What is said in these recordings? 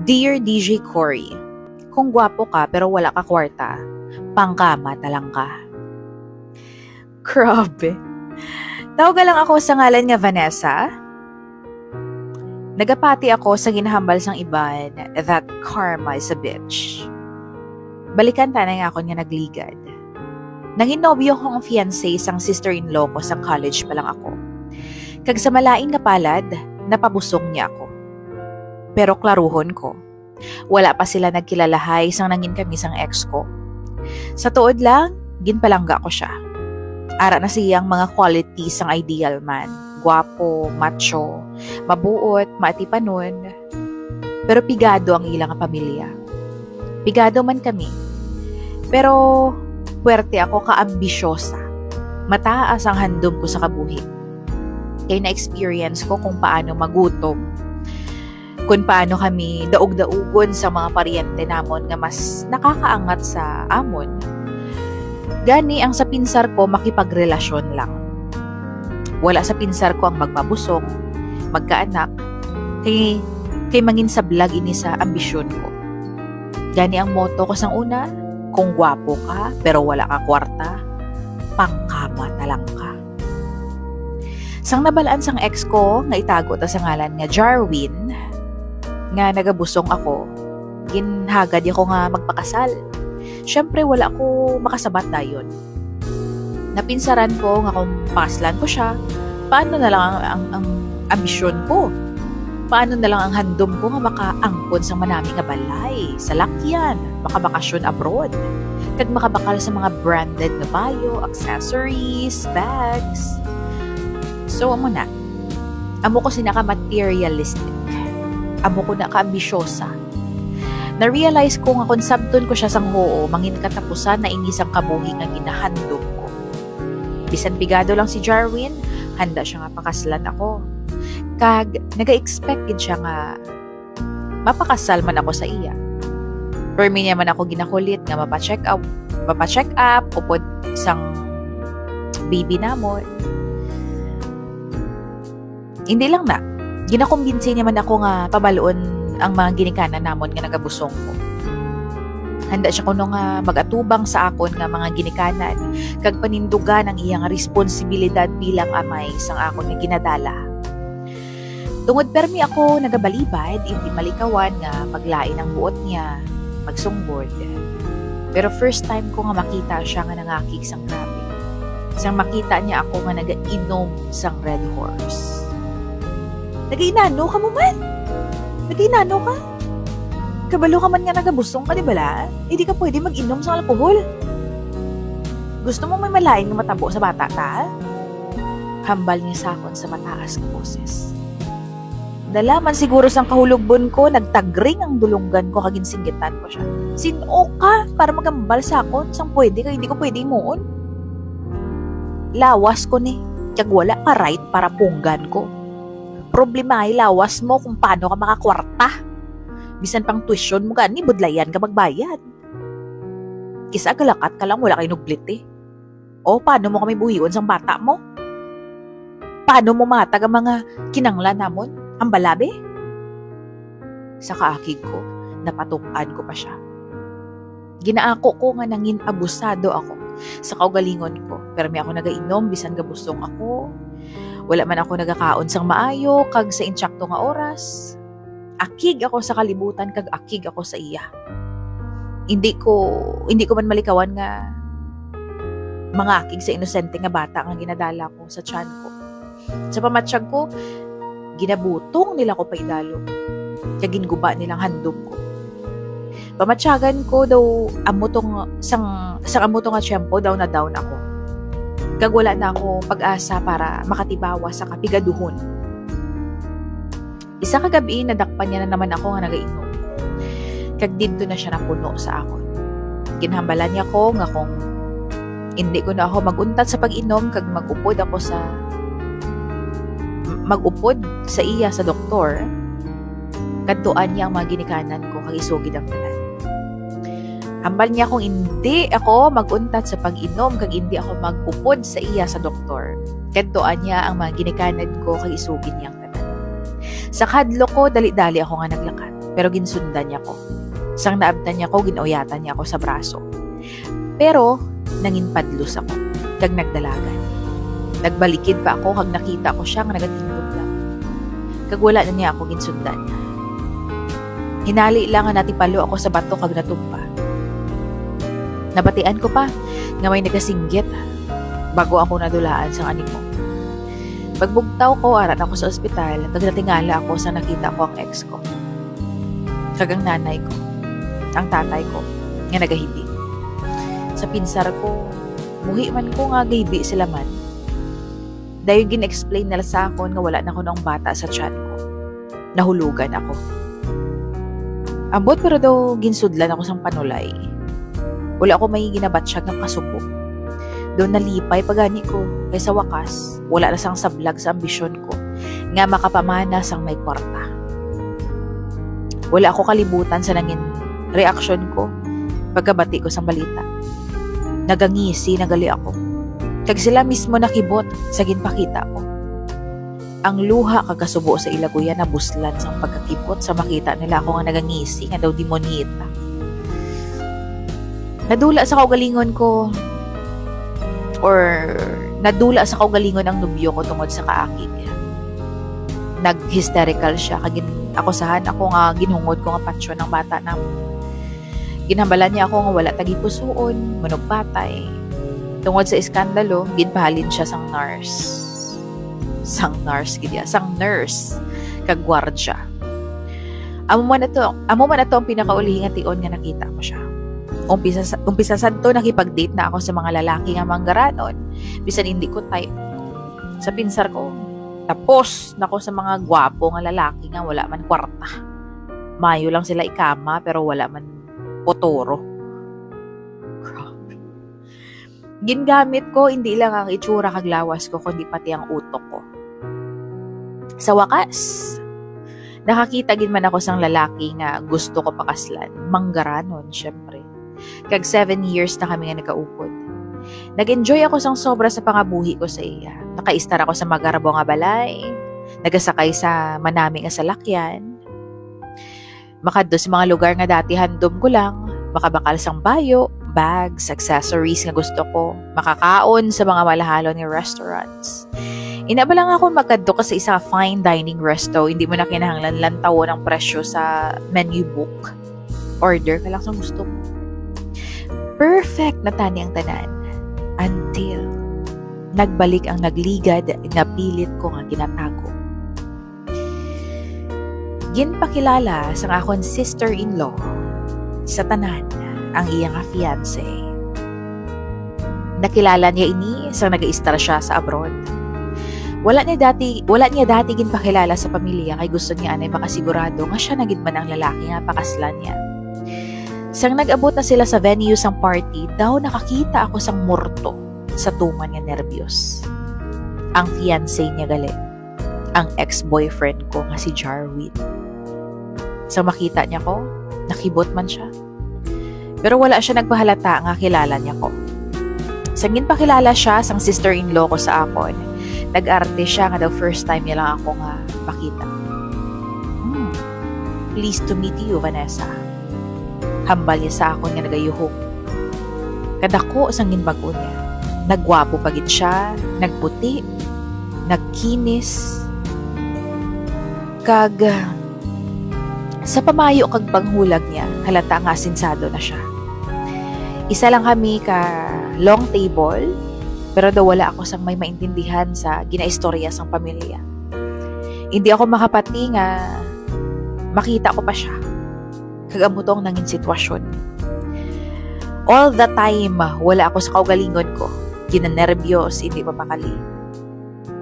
Dear DJ Cory, kung gwapo ka pero wala ka kwarta, pangkama talang ka. Grabe. Tawagan lang ako sa ngalan nga Vanessa. Nagapati ako sa ginahambal sang iban that karma is a bitch. Balikan tanay nga ako nga nagligad. Nanginobyo kong fiancé sang sister-in-law ko sa college pa lang ako. Kag sa malain nga palad, napabusog niya ako. Pero klaruhon ko, wala pa sila nagkilalahay sang nangin kami sang ex ko. Sa tuod lang, ginpalangga ko siya. Ara na siyang mga qualities sang ideal man. Gwapo, macho, mabuot, maatipanon. Pero pigado ang ilang pamilya. Pigado man kami. Pero puwerte ako kaambisyosa. Mataas ang handom ko sa kabuhi. Kaya na-experience ko kung paano magutom. Kung paano kami daog-daugon sa mga paryente namon nga mas nakakaangat sa amon. Gani ang sa pinsar ko makipagrelasyon lang. Wala sa pinsar ko ang magpabusog, magkaanak, kay mangin sa vlog ini sa ambisyon ko. Gani ang motto ko sang una, kung gwapo ka pero wala ka kwarta, pangkama talang ka. Sang nabalaan sang ex ko, nga itago ta sa ngalan nga Jarwin, nga nagabusong ako, ginhagad ako nga magpakasal. Siyempre, wala ko makasabat dayon. Napinsaran ko nga kung pakaslan ko siya, paano na lang ang ambisyon ko? Paano na lang ang handom ko nga makaangkon sa manami nga balay, sa lakyan, makabakasyon abroad, kag makabakal sa mga branded na bayo, accessories, bags. So, amo na. Amo ko sinaka-materialistic. Amo ko na kaambisyosa. Na-realize ko nga kung sabton ko siya sang hoo, mangin katapusan na inisang kabuhi nga ginahandom ko. Bisan pigado lang si Jarwin, handa siya nga pakaslan ako. Kag, naga-expected siya nga mapakasal man ako sa iya. Permi niya man ako ginakulit nga mapacheck up, upod sang baby namon. Hindi lang na. Ginakumbinsi niya man ako nga pabaloon ang mga ginikanan namon nga nagabusong ko. Handa siya kuno nga magatubang sa akon nga mga ginikanan kag panindugan ang iyang responsibilidad bilang amay sang akon nga ginadala. Tungod permi ako nagabalibad, hindi malikawan nga maglain ang buot niya, magsunggod. Pero first time ko nga makita siya nga nangakig sang grabe. Sang makita niya ako nga nagainom sang Red Horse. Nag-inano ka mo man? Nag-inano ka? Kabalo ka man nga nagabusong ka, di bala? Hindi ka pwede mag-inom sa alkohol. Gusto mo may malain nga matabo sa bata ta? Hambal niya sa akon sa mataas ng boses. Dalaman siguro sang kahulugbon ko, nagtagring ang dulunggan ko kagin singgitan ko siya. Sino ka para magambal sa akon? Sang pwede ka, hindi ko pwede moon. Lawas ko ni. Kag wala ka right para punggan ko. Problema ay lawas mo kung paano ka makakwarta. Bisan pang tuition mo gani, budlayan ka magbayad. Kisa agalakat ka lang, wala kay nuglit eh. O, paano mo kami buhiyon sang bata mo? Paano mo matag ang mga kinanglan namon? Ang balabe? Sa kaakig ko, napatupad ko pa siya. Ginaako ko nga nangin abusado ako sa kaugalingon ko. Pero may ako nagainom, bisan gabusong ako. Wala man ako nagakaon sang maayo, kag sa insyakto nga oras. Akig ako sa kalibutan, kag akig ako sa iya. Hindi ko man malikawan nga mga akig sa inosente nga bata nga ginadala ko sa tiyan ko. Sa pamatsyag ko, ginabutong nila ko pa idalo. Kag ginguba nilang handom ko. Pamatsyagan ko daw amutong sang amutong nga tiyempo daw na down ako. Kag wala na ako pag-asa para makatibawa sa kapigaduhon. Isa kagabi, nadakpan niya na naman ako nga nagainom. Kag dito na siya napuno sa akon. Ginhambalan niya ko nga kung hindi ko na ako maguntat sa pag-inom kag mag-upod sa iya sa doktor. Kadtuan niya ang mga ginikanan ko kag isugid ang tanan. Hambal niya kung hindi ako maguntat sa pag-inom kag hindi ako mag-upod sa iya sa doktor. Kadtuan niya ang mga ginikanan ko kag isugid niyang tanan. Sa kadlo ko, dali-dali ako nga naglakad. pero ginsundan niya ko. Sang naabtan niya ko, ginauyatan niya ako sa braso. Pero, nanginpadlos ako, kag nagdalagan. Nagbalikid pa ako, kag nakita ko siya nga nagatindog lang. Kag wala na niya ako ginsundan. Hinali lang nga natipalo ako sa bato kag natumpa. Nabatian ko pa, nga may nagasinggit, bago ako nadulaan sa animo. Pagbugtaw ko, aran ako sa ospital, kag natingala ako sa nakita ko ang ex ko. Kag ang nanay ko, ang tatay ko, nga nagahindi. Sa pinsar ko, muhi man ko nga gaybi sila man. Dahil gin-explain nila sa akon nga wala na ko ng bata sa tiyan ko. Nahulugan ako. Ambot pero daw ginsudlan ako sang panulay. Wala ako may ginabatsyag ng kasubo. Doon nalipay pagani ko, kay sa wakas, wala na sang sablag sa ambisyon ko, nga makapamana sang may kwarta. Wala ako kalibutan sa nangin reaksyon ko, pagkabati ko sang balita. Nagangisi, nagali ako. Kag sila mismo nakibot sa ginpakita ko. Ang luha kagasubo sa ilaguyan na buslan sang pagkakipot sa makita nila ako nga nagangisi, nga daw demonita. Nadula sa kaugalingon ko, or nadula sa kaugalingon ang nubyo ko tungod sa kaakig. Nag-hysterical siya, kagin akusahan ako nga ginhungod ko nga patsyon ng bata na ginhambalan niya ako nga wala tagipusoon, manugpatay. Tungod sa iskandalo, ginpahalin siya sang nurse. Sang nurse, kag gwardya. Amo man na to ang pinakaulihing nga tion nga nakita ko siya. Umpisa sad to nakipag-date na ako sa mga lalaki nga manggaranon, bisan hindi ko type. Sa pinsar ko, tapos nako sa mga gwapo nga lalaki nga wala man kwarta. Mayo lang sila ikama pero wala man potoro. Gingamit ko hindi lang ang itsura kag lawas ko kundi pati ang utok ko. Sa wakas, nakakita gid man ako sang lalaki nga gusto ko pakaslan, manggaranon syempre. Kag 7 years na kami nga nagkaupod. Nag-enjoy ako sang sobra sa pangabuhi ko sa iya. Nakaistar ako sa magarabo nga balay, nagasakay sa manami nga salakyan, makadto sa mga lugar nga dati handom ko lang, makabakal sang bayo, bags, accessories nga gusto ko, makakaon sa mga malahalon nga restaurants. Inaba lang ako magkadto ka sa isa fine dining resto, hindi mo na kinahanglan lantaw ng presyo sa menu book. Order ka lang sa gusto mo. Perfect na tani ang tanan until nagbalik ang nagligad nga pilit ko nga ginatago. Ginpakilala sang akon sister-in-law sa tanan ang iyang fiancé. Nakilala niya ini sang nag-istar siya sa abroad. Wala niya dati ginpakilala sa pamilya kay gusto niya anay makasigurado nga siya nagid man ang lalaki nga pakaslan niya. Sang nag-abot na sila sa venue sang party, daw nakakita ako sang morto sa tuman nga nervyos. Ang fiancé niya gali, ang ex-boyfriend ko nga si Jarwin. Sang makita niya ko, nakibot man siya. Pero wala siya nagpahalata nga kilala niya ko. Sang ginpakilala siya sang sister-in-law ko sa akon, nag-arte siya nga daw first time niya lang ako nga makita. Pleased to meet you, Vanessa. Hambal niya sa akon nga nagayuhok. Kadako sang ginbago niya. Nagwapo pagit siya, nagputi, nagkinis, kag sa pamayo kag panghulag niya, halata nga sinsado na siya. Isa lang kami ka long table, pero daw wala ako sang may maintindihan sa ginaistorya sang pamilya. Hindi ako makapati nga makita ko pa siya. Kagamutong nangin sitwasyon. All the time, wala ako sa kaugalingon ko. Ginanervyos, hindi mapakali.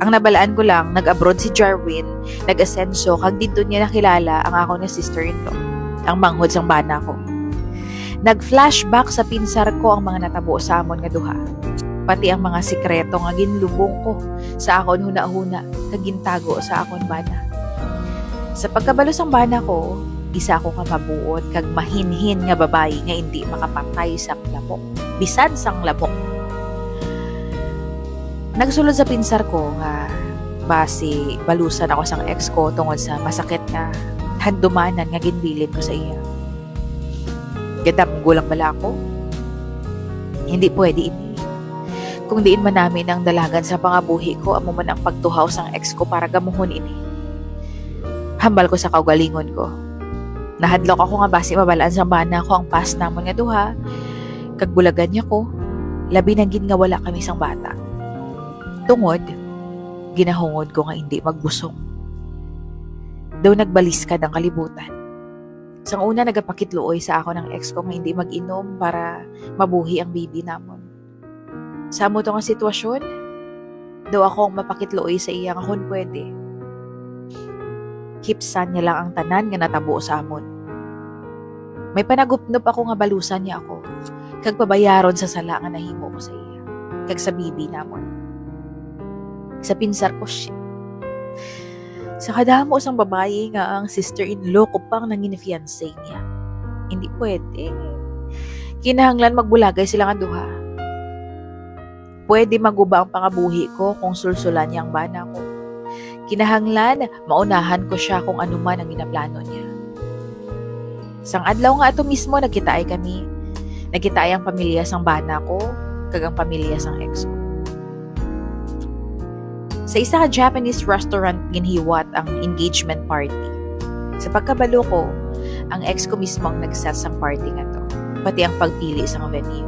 Ang nabalaan ko lang, nag-abroad si Jarwin, nag-asenso, kag dito niya nakilala ang ako na sister-in-law, ang manghod sang bana ko. Nag-flashback sa pinsar ko ang mga natabo sa amon nga duha. Pati ang mga sikreto nga ginlubong ko sa akon huna-huna, kag gintago sa akon bana. Sa pagkabalo sang bana ko, isa ako ka mabuot kag mahinhin nga babayi nga hindi makapatay sang lamok, bisan sang lamok. Nagsulod sa pinsar ko nga basi balusan ako sang ex ko tungod sa masakit nga Handumanan nga ginbilin ko sa iya. Gadam gulang bala ako. Hindi pwede ini. Kung diin man namin ang dalagan sa pangabuhi ko, amo man ang pagtuhaw sang ex ko para gamuhon ini. Hambal ko sa kaugalingon ko. Nahadlok ako nga basi mabalaan sa bana ko ang past namon nga duha. Kagbulagan niya ko, labi na gin nga wala kami sang bata. Tungod, ginahungod ko nga hindi magbusong. Daw nagbaliskad ang kalibutan. Sang una nagapakitluoy sa ako ng ex ko nga hindi mag-inom para mabuhi ang baby namon. Sa mo to nga sitwasyon, daw ako ang mapakitluoy sa iya nga kung pwede. Hipsan niya lang ang tanan nga natabo sa amon. May panagupnop ako nga balusan niya ako, kag pabayaron sa sala nga nahimo ko sa iya, kag sa baby namon. Sa pinsar ko, shit. Sa kadamo sang babae nga ang sister-in-law ko pang nangin fiancé niya. Hindi pwede. Kinahanglan magbulagay sila nga duha. Pwede maguba ang pangabuhi ko kung sulsulan niya ang bana ko. Kinahanglan, maunahan ko siya kung ano man ang ginaplano niya. Sang adlaw nga ato mismo, nagkitaay kami. Nagkitaay ang pamilya sang bana ko, kag ang pamilya sang ex ko. Sa isa ka Japanese restaurant ginhiwat ang engagement party. Sa pagkabalo ko, ang ex ko mismo ang nag-set sang party nga to, pati ang pagpili sang venue.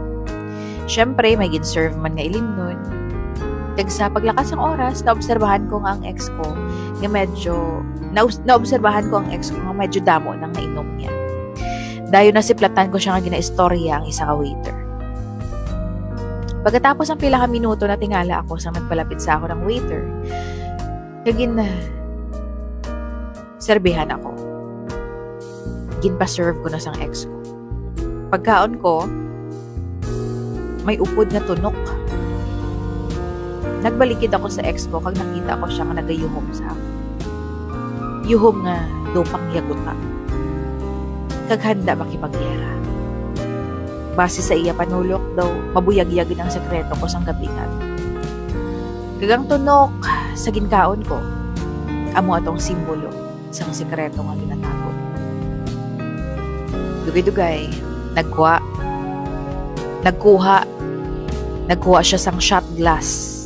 Siyempre, may gin-serve man nga ilin nun. Kag sa paglakas ng oras, naobserbahan ko nga ang ex ko nga medyo, naobserbahan ko ang ex ko nga medyo damo nang nainom niya. Dayo na siplatan ko siya nga gina-istorya ang isa ka waiter. Pagkatapos ang pila ka minuto na tingala ako sa nagpalapit sa ako ng waiter, kagin serbihan ako. Ginpa-serve ko na sang ex ko. Pagkaon ko, may upod na tunok. Nagbalikid ako sa ex ko kag nakita ko siya nga nagayuhom sa akin. Yuhom nga dopang yaguta. Kag handa makipagyera. Base sa iya panulok daw, mabuyag-yagin ang sekreto ko sang gabingat. Kagang tunok sa ginkaon ko, amo atong simbolo sang sekreto nga ginatago. Dugay-dugay, Nagkuha siya sang shot glass.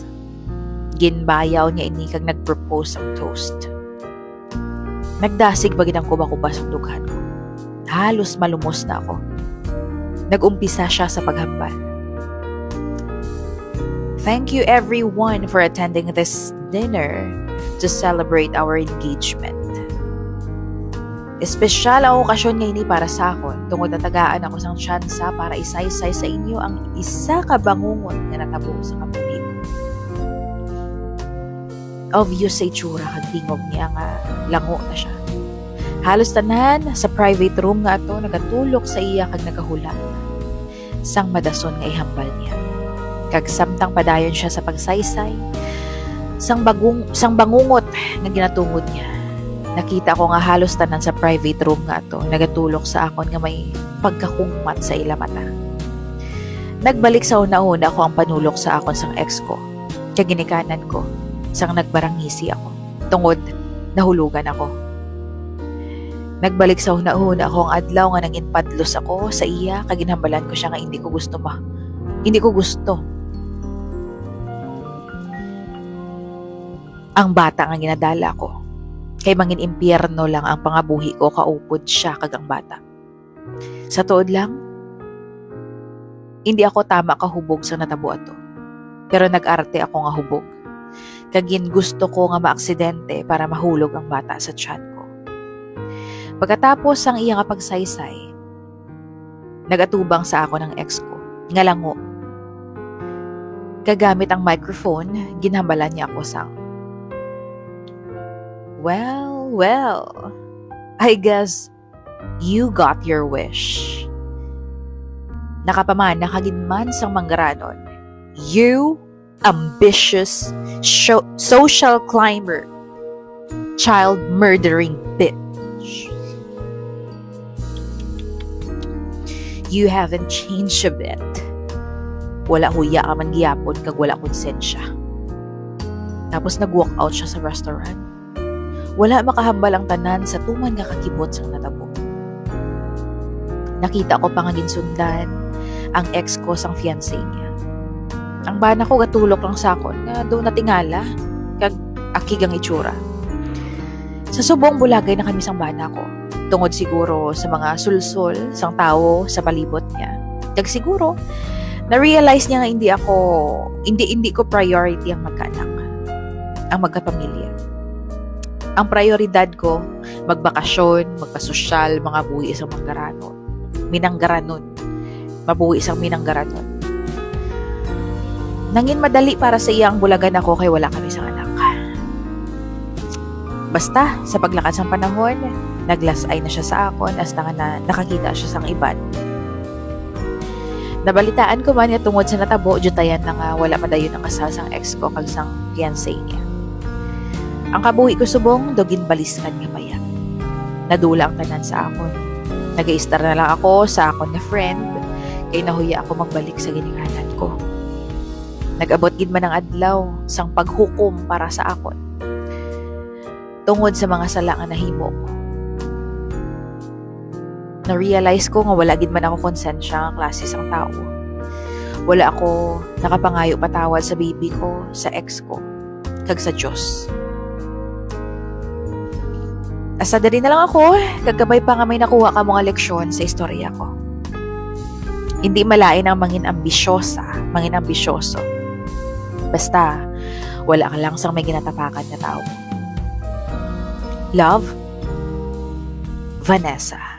Ginbayaw niya ini kag nagpropose ang toast. Nagdasig bagid ang kuba-kuba sa dughan ko. Halos malumos na ako. Nag-umpisa siya sa paghambal. Thank you everyone for attending this dinner to celebrate our engagement. Espesyal ang okasyon ngayon para sa akon tungod natagaan ako sang tsansa para isaysay sa inyo ang isa ka bangungon nga natabo sa kabuhi ko. Obvious sa itsura kag tingog niya nga lango na siya. Halos tanan sa private room nga ato nagatulok sa iya kag nagahula. Sang madason nga ihambal niya. Kag samtang padayon siya sa pagsaysay, sang bangungot nga ginatungod niya. Nakita ko nga halos tanan sa private room nga to, nagatulok sa akon nga may pagkakungmat sa ila mata. Nagbalik sa una-una ko ang panulok sa akon sang ex ko. Kaya ginikanan ko, sang nagbarangisi ako. Tungod, nahulugan ako. Nagbalik sa una-una ko ang adlaw nga nanginpadlos ako sa iya, kaginhambalan ko siya nga hindi ko gusto. Ang bata nga ginadala ko. Kay mangin impyerno lang ang pangabuhi ko kaupod siya kagang bata. Sa tuod lang, hindi ako tama kahubog sa natabo ato. Pero nag-arte ako nga hubog. Kagin gusto ko nga maaksidente para mahulog ang bata sa tiyan ko. Pagkatapos ang iya nga pagsaysay, nagatubang sa ako ng ex ko, nga lango. Kagamit ang microphone, ginhambalan niya ako sang, Well, I guess you got your wish. Nakapamana kaginman sang manggaranon. You, ambitious, social climber, child murdering bitch. You haven't changed a bit. Wala huya ka man giyapon kag wala konsensya. Tapos nag-walk out siya sa restaurant. Wala makahambal ang tanan sa tuman nga kakibot sang natabo. Nakita ko pa nga ginsundan ang ex ko sang fiancé niya. Ang bana ko gatulok lang sa akon nga do natingala kag akigang itsura. Sa subong bulagay na kami sang bana ko. Tungod siguro sa mga sulsol sang tao sa palibot niya. Kag siguro na-realize niya nga hindi ko priority ang magkaanak, ang magkapamilya. Ang prioridad ko, magbakasyon, magpasosyal, mga buhi isang minanggaranon. Mabuhi isang minanggaranon. Nangin madali para sa iyang bulagan ako kay wala kami sang anak. Basta, sa paglakad ng panahon, naglasay na siya sa akon as na nakakita siya sang iban. Nabalitaan ko man nga tungod sa natabo, jutayan na nga wala padayon ang kasal sang ex ko kag sang fiancé niya. Ang kabuhi ko subong, dogin baliskan nga bayan. Nadula ang tanan sa akon. Nag-i-star na lang ako sa akon na friend, kay nahuya ako magbalik sa gininganan ko. Nag-abot gid man ang adlaw sang paghukom para sa akon. Tungod sa mga sala nga nahimo ko. Na-realize ko nga wala gid man ako konsensya nga klase sang tao. Wala ako nakapangayo patawad sa baby ko, sa ex ko, kag sa Diyos. Asa diri na lang ako, kagabay pa nga may nakuha ka mga leksyon sa istorya ko. Hindi malain ang mangin ambisyoso. Basta, wala ka lang sang may ginatapakan na tao. Love, Vanessa.